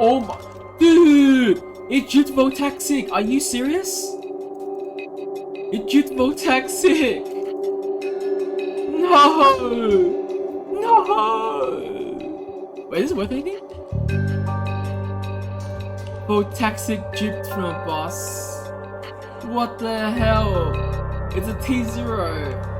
Oh my, dude! It's Votaxic! Are you serious? It's Votaxic! No! No! Wait, is it worth anything? Votaxic duped from a boss. What the hell? It's a T0.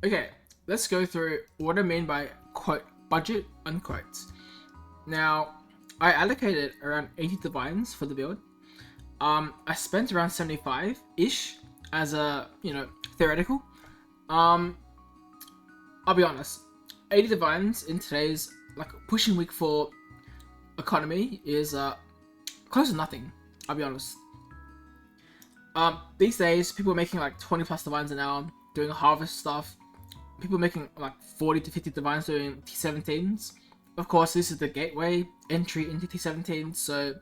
Okay, let's go through what I mean by quote budget unquote. Now, I allocated around 80 divines for the build. I spent around 75-ish as a, theoretical. I'll be honest, 80 divines in today's pushing week 4 economy is close to nothing. I'll be honest. These days, people are making 20 plus divines an hour doing harvest stuff. People making 40 to 50 divines doing T17s. Of course, this is the gateway entry into T17, so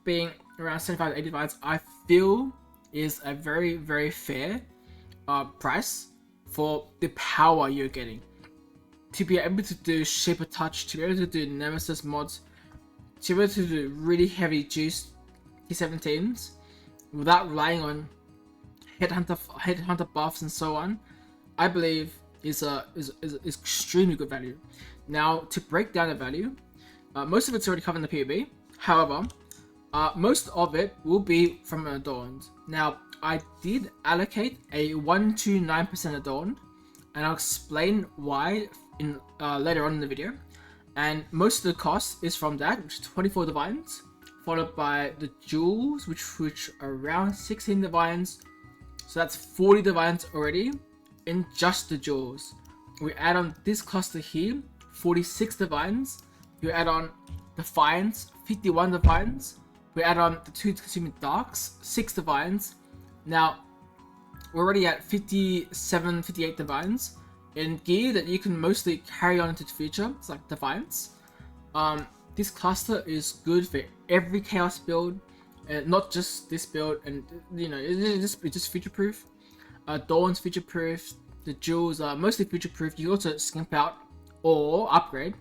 being around 75 to 80 divines, I feel is a very, very fair price for the power you're getting. To be able to do Shape of Touch, to be able to do Nemesis mods, to be able to do really heavy juice T17s without relying on Headhunter buffs and so on, I believe is extremely good value. Now, to break down the value, most of it's already covered in the POB. However, most of it will be from Adorned. Now, I did allocate a 129% Adorned, and I'll explain why in later on in the video. And most of the cost is from that, which is 24 divines, followed by the jewels, which are around 16 divines. So that's 40 divines already in just the jewels. We add on this cluster here 46 Divines. You add on Defiance, 51 Divines. We add on the 2 Consuming Darks, 6 Divines. Now, we're already at 57, 58 Divines. In gear that you can mostly carry on into the future, it's like Defiance. This cluster is good for every Chaos build, not just this build, and you know, it's just future-proof. Dawn's future-proof, the jewels are mostly future-proof. You also skimp out or upgrade,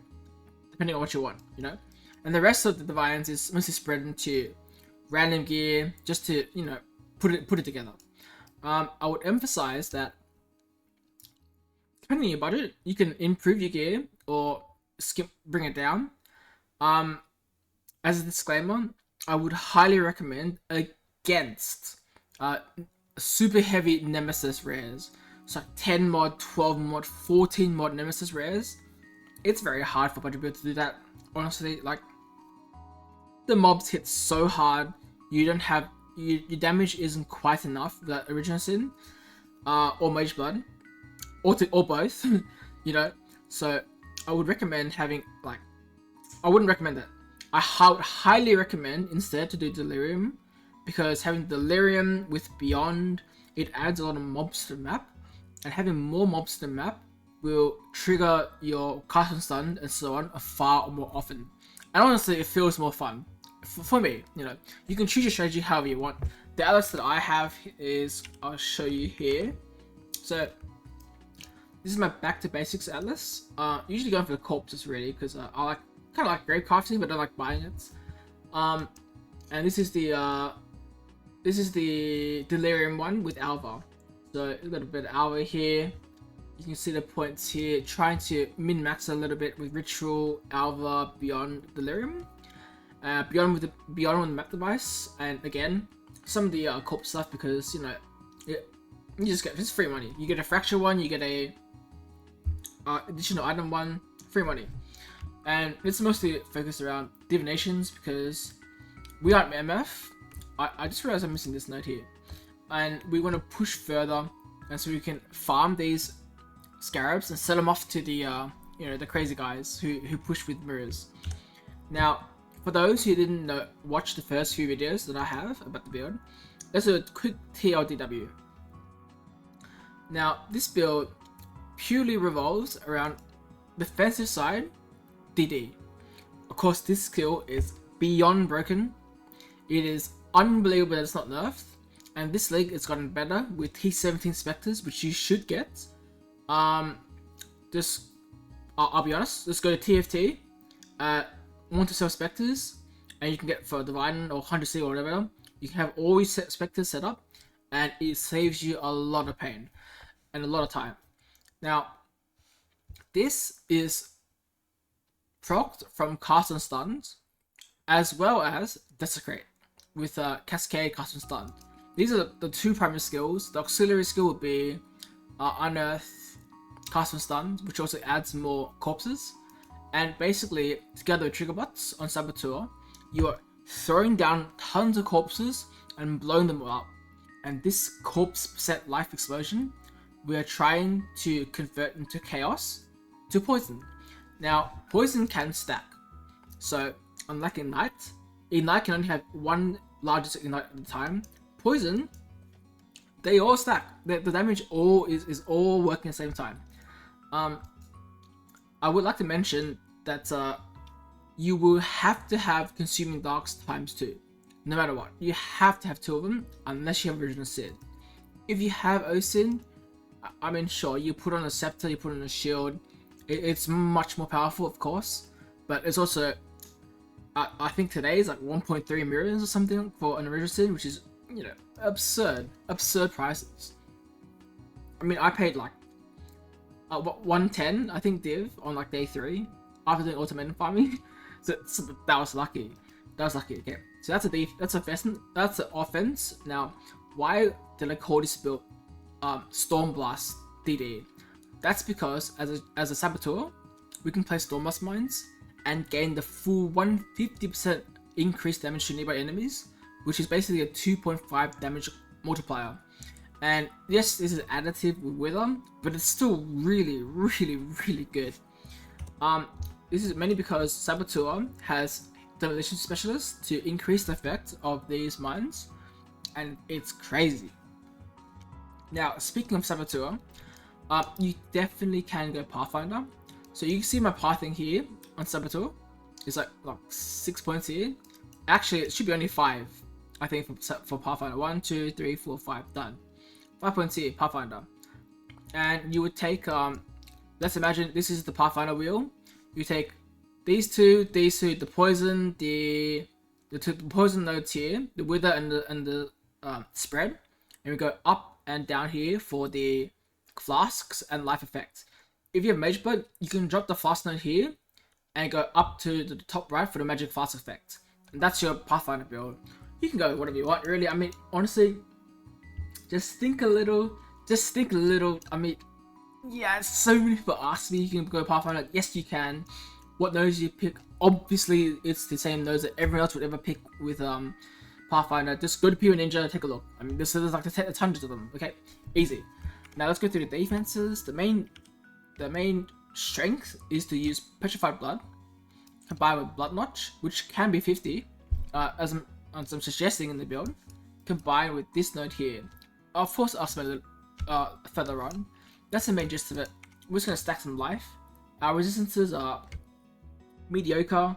depending on what you want, you know. And the rest of the Divines is mostly spread into random gear, just to, you know, put it together. I would emphasize that depending on your budget, you can improve your gear or bring it down. As a disclaimer, I would highly recommend against super heavy Nemesis rares. So like 10 mod, 12 mod, 14 mod Nemesis rares. It's very hard for budget build to do that. Honestly, like, the mobs hit so hard, you don't have, your damage isn't quite enough for that original sin, or Mageblood, or both, you know. So I would recommend having, like, I wouldn't recommend that. I would highly recommend instead to do Delirium, because having Delirium with Beyond, it adds a lot of mobs to the map, and having more mobs to the map will trigger your cast and stun and so on far more often. And honestly, it feels more fun. For me, you know, you can choose your strategy however you want. The atlas that I have is, I'll show you here. So, this is my back to basics atlas. Usually going for the corpses really, because I like, kind of like grave crafting, but I don't like buying it. And this is the Delirium one with Alva. So a little bit of Alva here. You can see the points here. Trying to min-max a little bit with Ritual, Alva, Beyond, Delirium. Beyond with the map device, and again, some of the corpse stuff, because you know, you just get, it's free money. You get a fracture one, you get a additional item one, free money. And it's mostly focused around divinations, because we aren't MF. I just realized I'm missing this note here. And we want to push further, and so we can farm these scarabs and sell them off to the you know, the crazy guys who push with mirrors. Now, for those who didn't watch the first few videos that I have about the build, let's do a quick TLDW. Now, this build purely revolves around defensive side, DD. Of course, this skill is beyond broken. It is unbelievable that it's not nerfed, and this league has gotten better with T17 Spectres, which you should get. I'll be honest, let's go to TFT. Want to sell Spectres, and you can get for Divine or 100C or whatever. You can have all your Spectres set up, and it saves you a lot of pain and a lot of time. Now, this is procced from cast and stuns, as well as Desecrate with Cascade, cast and stun. These are the two primary skills. The auxiliary skill would be Unearth, cast and stun, which also adds more corpses. And basically, together with trigger bots on Saboteur, you are throwing down tons of corpses and blowing them up. And this corpse percent life explosion, we are trying to convert into chaos to poison. Now, poison can stack. So, unlike Ignite can only have one largest Ignite at a time. Poison, they all stack. The damage is all working at the same time. I would like to mention that you will have to have Consuming Darks ×2. No matter what. You have to have 2 of them, unless you have Original Sin. If you have OSIN, I mean, sure, you put on a Scepter, you put on a Shield. It's much more powerful, of course. But it's also, I think today is like 1.3 mirrors or something for an Original Sin, which is, you know, absurd prices. I mean, I paid like 110, I think, div on like day 3 after doing automated farming. So that was lucky. Okay, so that's an offense. Now, why did I call this build Stormblast DD? That's because as a Saboteur, we can place Stormblast mines and gain the full 150% increased damage to nearby enemies, which is basically a 2.5 damage multiplier. And yes, this is additive with Wither, but it's still really, really, really good. This is mainly because Saboteur has Demolition Specialist to increase the effect of these mines, and it's crazy. Now, speaking of Saboteur, you definitely can go Pathfinder. So you can see my pathing here on Saboteur. It's like 6 points here. Actually, it should be only 5, I think, for Pathfinder. 1, 2, 3, 4, 5, done. 5 points here, Pathfinder. And you would take, let's imagine this is the Pathfinder wheel. You take these two, the poison, the poison nodes here, the wither and the spread, and we go up and down here for the flasks and life effects. If you have Mageblood, you can drop the flask node here and go up to the top right for the magic flask effect, and that's your Pathfinder build. You can go whatever you want, really. I mean, honestly, just think a little. I mean, yeah, so many people ask me, you can go Pathfinder. Yes, you can. What nodes you pick? Obviously, it's the same nodes that everyone else would ever pick with Pathfinder. Just go to Pure Ninja, take a look. I mean, there's like there's hundreds of them. Okay, easy. Now let's go through the defenses. The main strength is to use Petrified Blood combined with Blood Notch, which can be 50, as I'm suggesting in the build, combined with this node here. Of course, I'll spend it further on. That's the main gist of it. We're just gonna stack some life. Our resistances are mediocre. I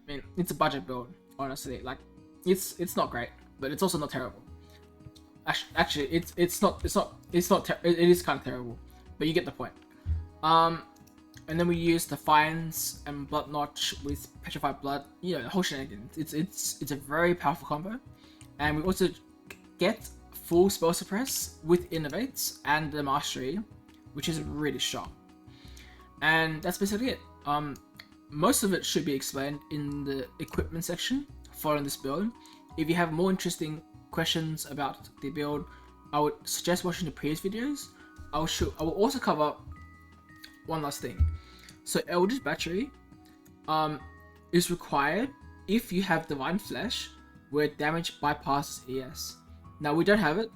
mean, it's a budget build, honestly. Like, it's not great, but it's also not terrible. Actually, it is kind of terrible, but you get the point. And then we use Defiance and Blood Notch with Petrified Blood. You know, the whole shenanigans. It's a very powerful combo, and we also get full spell suppress with Innovates and the Mastery, which is really strong. And that's basically it. Most of it should be explained in the equipment section following this build. If you have more interesting questions about the build, I would suggest watching the previous videos. I will also cover one last thing. So Eldritch Battery is required if you have Divine Flesh where damage bypasses ES. Now we don't have it,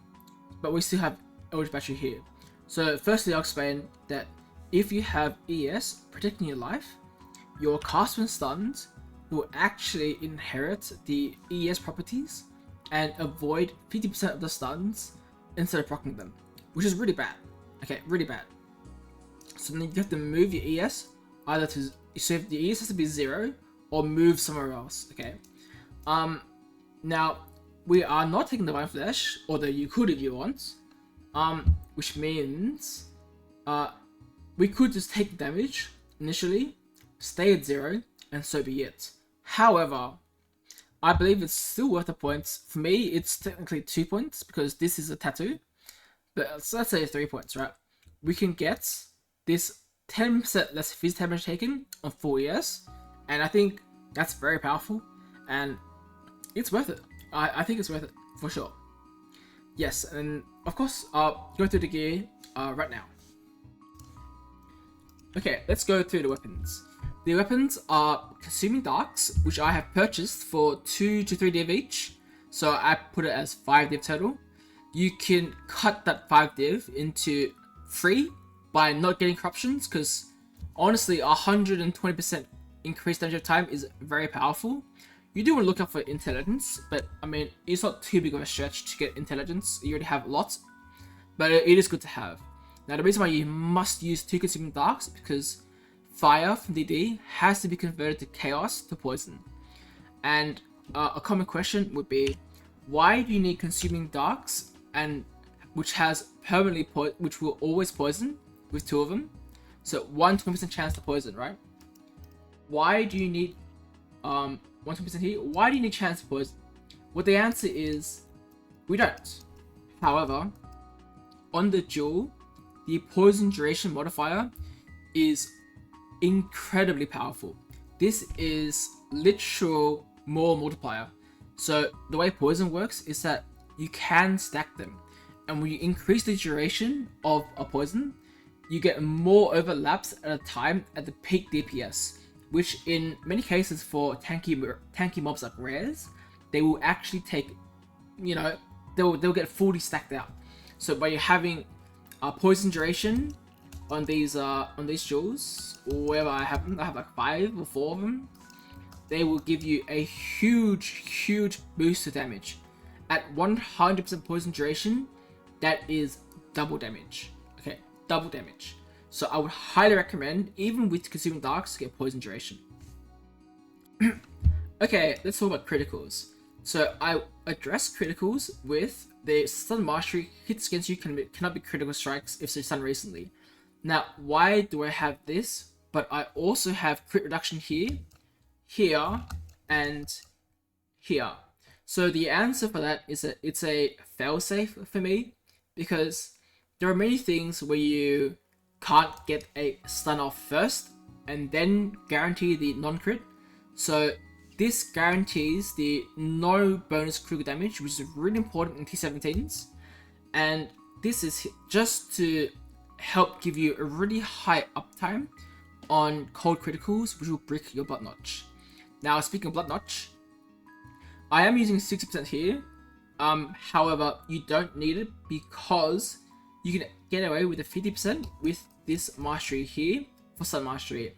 but we still have Eldritch Battery here. So firstly, I'll explain that if you have ES protecting your life, your cast when stunned will actually inherit the ES properties and avoid 50% of the stuns instead of proccing them, which is really bad. Okay, really bad. So then you have to move your ES either to, so if the ES has to be 0 or move somewhere else. Okay. Now we are not taking Divine Flesh, although you could if you want. Which means we could just take damage initially, stay at 0, and so be it. However, I believe it's still worth the points. For me, it's technically 2 points because this is a tattoo, but so let's say 3 points, right? We can get this 10% less physical damage taken on full ES, and I think that's very powerful, and it's worth it. I think it's worth it for sure. Yes, and of course, I'll go through the gear right now. Okay, let's go through the weapons. The weapons are Consuming Darks, which I have purchased for 2 to 3 div each, so I put it as 5 div total. You can cut that 5 div into 3 by not getting corruptions, because honestly, 120% increased damage of time is very powerful. You do want to look out for intelligence, but I mean, it's not too big of a stretch to get intelligence. You already have lots, but it is good to have. Now, the reason why you must use 2 Consuming Darks is because fire from DD has to be converted to chaos to poison. And a common question would be, why do you need Consuming Darks, and which has permanently which will always poison with 2 of them? So 120% chance to poison, right? Why do you need 120% here? Why do you need chance to poison? Well, the answer is we don't. However, on the duel, the poison duration modifier is incredibly powerful. This is literal more multiplier. So the way poison works is that you can stack them, and when you increase the duration of a poison, you get more overlaps at a time at the peak DPS, which in many cases for tanky mobs like rares, they will actually take, you know, they'll get fully stacked out. So by having a poison duration on these jewels, wherever I have them, I have like 5 or 4 of them. They will give you a huge boost to damage. At 100% poison duration, that is double damage. Okay, double damage. So I would highly recommend, even with Consuming Darks, to get poison duration. Okay, let's talk about criticals. So I address criticals with the stun mastery. Hits against you cannot be critical strikes if they're stunned recently. Now, why do I have this? But I also have crit reduction here, here, and here. So the answer for that is that it's a failsafe for me, because there are many things where you can't get a stun off first and then guarantee the non-crit. So this guarantees the no bonus critical damage, which is really important in T17s. And this is just to help give you a really high uptime on cold criticals, which will brick your blood notch. Now, speaking of blood notch, I am using 60% here. However, you don't need it because you can get away with a 50% with this mastery here for stun mastery.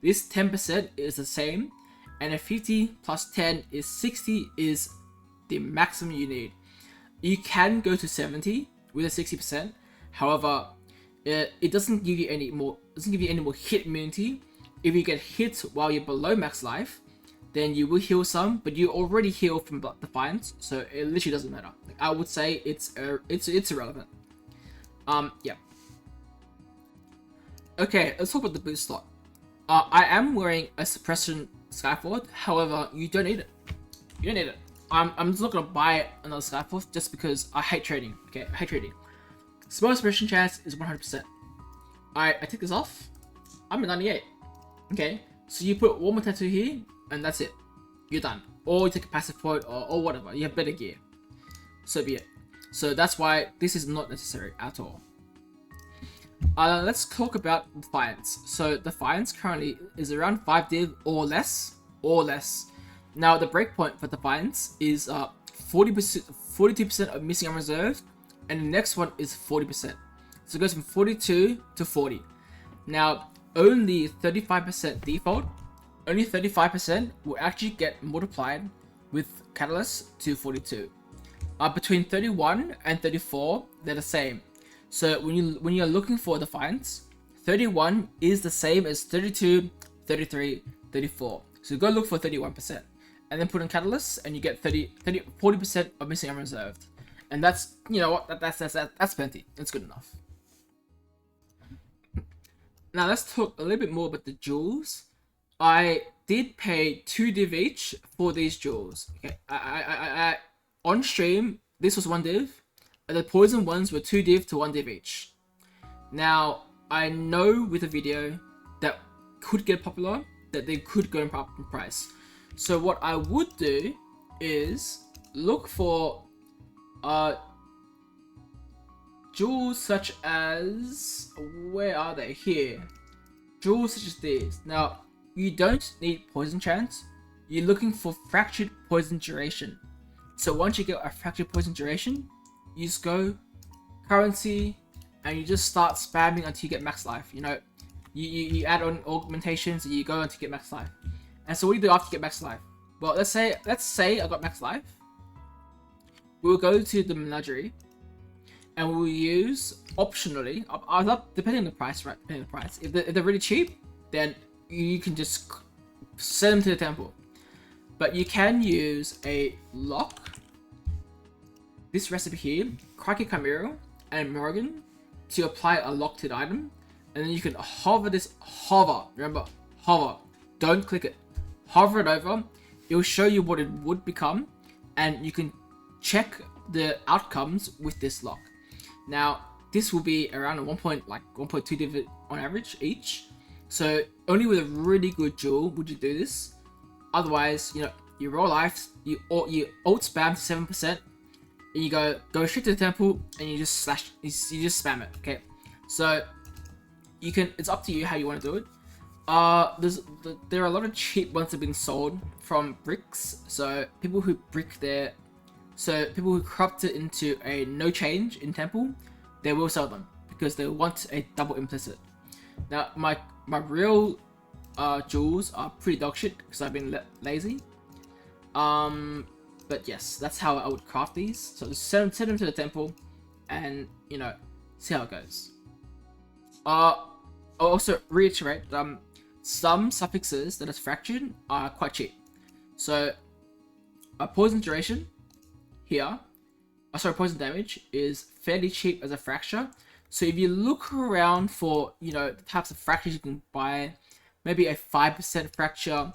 This 10% is the same, and a 50 plus 10 is 60 is the maximum you need. You can go to 70 with a 60%. However, it doesn't give you any more. Hit immunity. If you get hit while you're below max life, then you will heal some, but you already heal from Defiance, so it literally doesn't matter. Like, I would say it's irrelevant. Yeah. Okay, let's talk about the boost slot. I am wearing a suppression Skyforth, however, you don't need it. You don't need it. I'm just not gonna buy another Skyforth just because I hate trading. Okay, I hate trading. Spell suppression chance is 100%. I take this off. I'm at 98. Okay, so you put one more tattoo here, and that's it. You're done. Or you take a passive point, or whatever. You have better gear. So be it. So that's why this is not necessary at all. Let's talk about Defiance. So Defiance currently is around 5 div or less. Now the breakpoint for Defiance is 42% of missing unreserved, and the next one is 40%. So it goes from 42 to 40. Now only 35% default. Only 35% will actually get multiplied with Catalyst to 42. Between 31 and 34, they're the same. So when you're looking for Defiance, 31 is the same as 32, 33, 34. So go look for 31%, and then put in Catalyst, and you get 40% of missing unreserved. And that's, you know what, that's plenty. That's good enough. Now let's talk a little bit more about the jewels. I did pay 2 div each for these jewels. Okay, I on stream, this was 1 div, and the poison ones were 2 div to 1 div each. Now, I know with a video that could get popular, that they could go in price. So what I would do is look for jewels such as, where are they? Here. Jewels such as these. Now, you don't need poison chance. You're looking for fractured poison duration. So once you get a fractured poison duration, you just go currency, and you just start spamming until you get max life. You know, you add on augmentations, and you go until you get max life. And so what do you do after you get max life? Well, let's say I got max life. We'll go to the menagerie, and we'll use optionally, depending on the price, right? Depending on the price. If they're really cheap, then you can just send them to the temple. But you can use a lock, this recipe here, Crikey Chimera and Morrigan, to apply a lock to the item. And then you can hover this, remember, hover, don't click it. Hover it over, it will show you what it would become, and you can check the outcomes with this lock. Now, this will be around a 1.2 div on average each. So only with a really good jewel would you do this. Otherwise, you know, you roll life, you ult spam to 7%, and you go straight to the temple, and you just spam it. Okay, so you can. It's up to you how you want to do it. There are a lot of cheap ones that have been sold from bricks. So people who people who cropped it into a no change in temple, they will sell them because they want a double implicit. Now my real jewels are pretty dog shit because I've been lazy. But yes, that's how I would craft these. So just send them to the temple, and you know, see how it goes. I'll also reiterate, some suffixes that are fractured are quite cheap. So, poison duration here, poison damage is fairly cheap as a fracture. So if you look around for, you know, the types of fractures you can buy, maybe a 5% fracture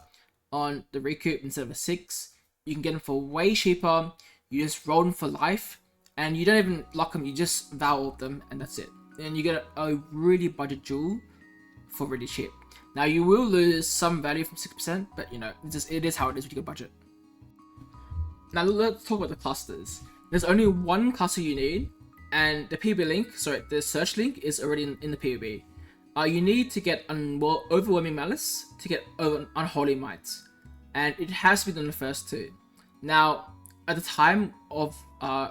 on the recoup instead of a 6, you can get them for way cheaper. You just roll them for life, and you don't even lock them, you just vow them, and that's it. And you get a really budget jewel for really cheap. Now you will lose some value from 6%, but you know, it is how it is with your budget. Now let's talk about the clusters. There's only one cluster you need, and the PvP link, the search link is already in the PvP. You need to get Overwhelming Malice to get Unholy Might, and it has to be done the first 2. Now, at the time of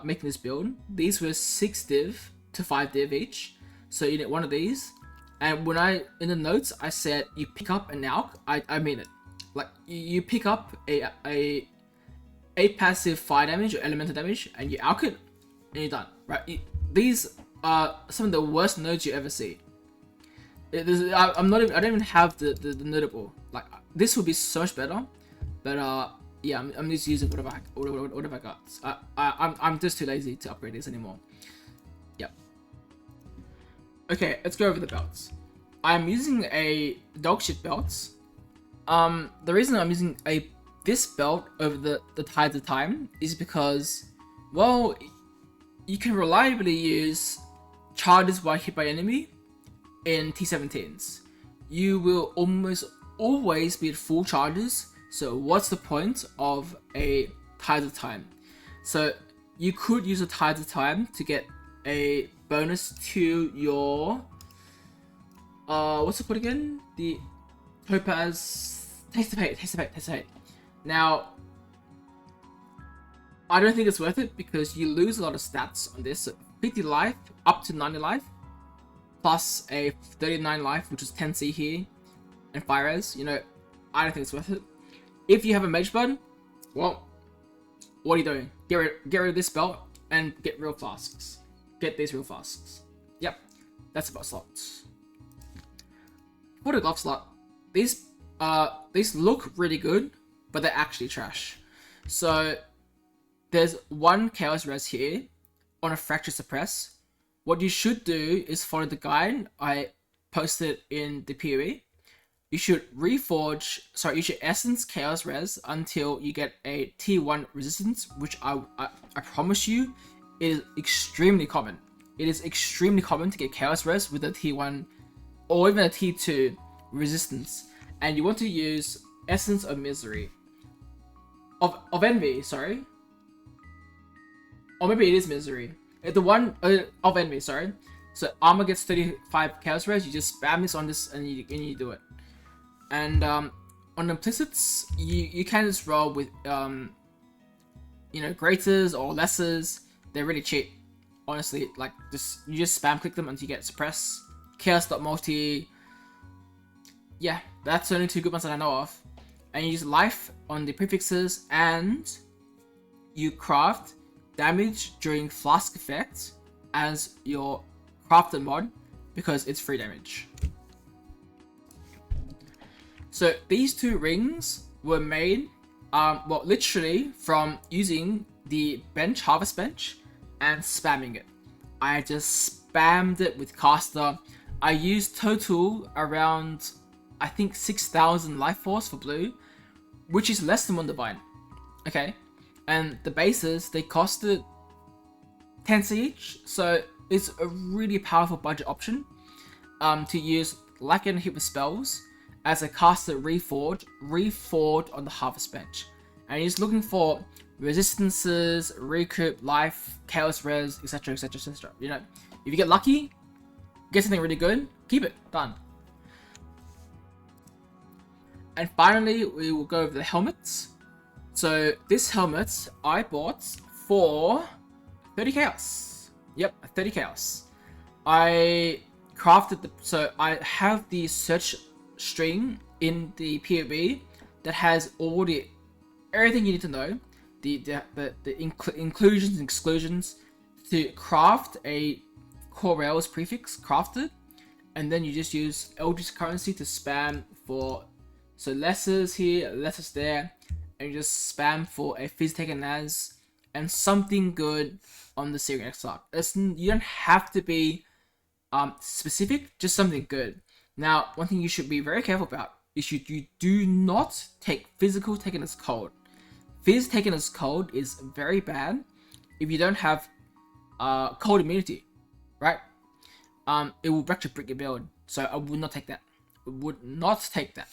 making this build, these were 6 div to 5 div each, so you need one of these. And when in the notes I said you pick up an alch, I mean it. Like you pick up a passive fire damage or elemental damage, and you alch it, and you're done. Right? These are some of the worst nodes you ever see. I don't even have the notable. Like this would be so much better, but yeah, I'm just using whatever I got. I'm just too lazy to upgrade this anymore. Yep. Okay, let's go over the belts. I'm using a dogshit belt. The reason I'm using this belt over the Tides of Time is because, well, you can reliably use charges while hit by enemy in T17s. You will almost always be at full charges, so what's the point of a Tides of Time? So you could use a Tides of Time to get a bonus to your what's it called again? The Topaz Taste of Hate. Now I don't think it's worth it because you lose a lot of stats on this. So 50 life up to 90 life plus a 39 life, which is 10C here, and fire res. You know, I don't think it's worth it. If you have a Mageblood, well, what are you doing? Get rid of this belt and get real flasks. Get these real flasks. Yep, that's about slots. For the glove slot, these look really good, but they're actually trash. So there's one chaos res here on a fracture suppress. What you should do is follow the guide I posted in the PoE. You should you should essence chaos res until you get a T1 resistance, which I promise you is extremely common. It is extremely common to get chaos res with a T1 or even a T2 resistance, and you want to use Essence of Misery. Of Envy, sorry. Or maybe it is Misery. The one of Envy, sorry. So armor gets 35 chaos res, you just spam this on this and you do it. And on implicits, you can just roll with you know, greaters or lessers. They're really cheap. Honestly, like you just spam click them until you get suppress. Chaos.multi. Yeah, that's the only 2 good ones that I know of. And you use life on the prefixes, and you craft damage during flask effect as your crafted mod because it's free damage. So these 2 rings were made, well, literally from using the harvest bench and spamming it. I just spammed it with caster. I used total around, I think, 6,000 life force for blue, which is less than 1 divine. Okay, and the bases, they costed 10c each, so it's a really powerful budget option to use like and hit with spells as a caster reforged on the harvest bench. And you're just looking for resistances, recoup, life, chaos res, etc, etc, etc. You know, if you get lucky, get something really good, keep it, done. And finally, we will go over the helmets. So this helmet I bought for 30 chaos. Yep, 30 chaos. I crafted so I have the search string in the POB that has everything you need to know, the inclusions and exclusions to craft a core rails prefix crafted, and then you just use LG's currency to spam for lessers here, lessers there, and you just spam for a fizz taken as and something good on the Syrian Exile. You don't have to be specific, just something good. Now, one thing you should be very careful about is you do not take physical taken as cold. Fizz taken as cold is very bad if you don't have cold immunity, right? It will actually break your build. So I would not take that. I would not take that.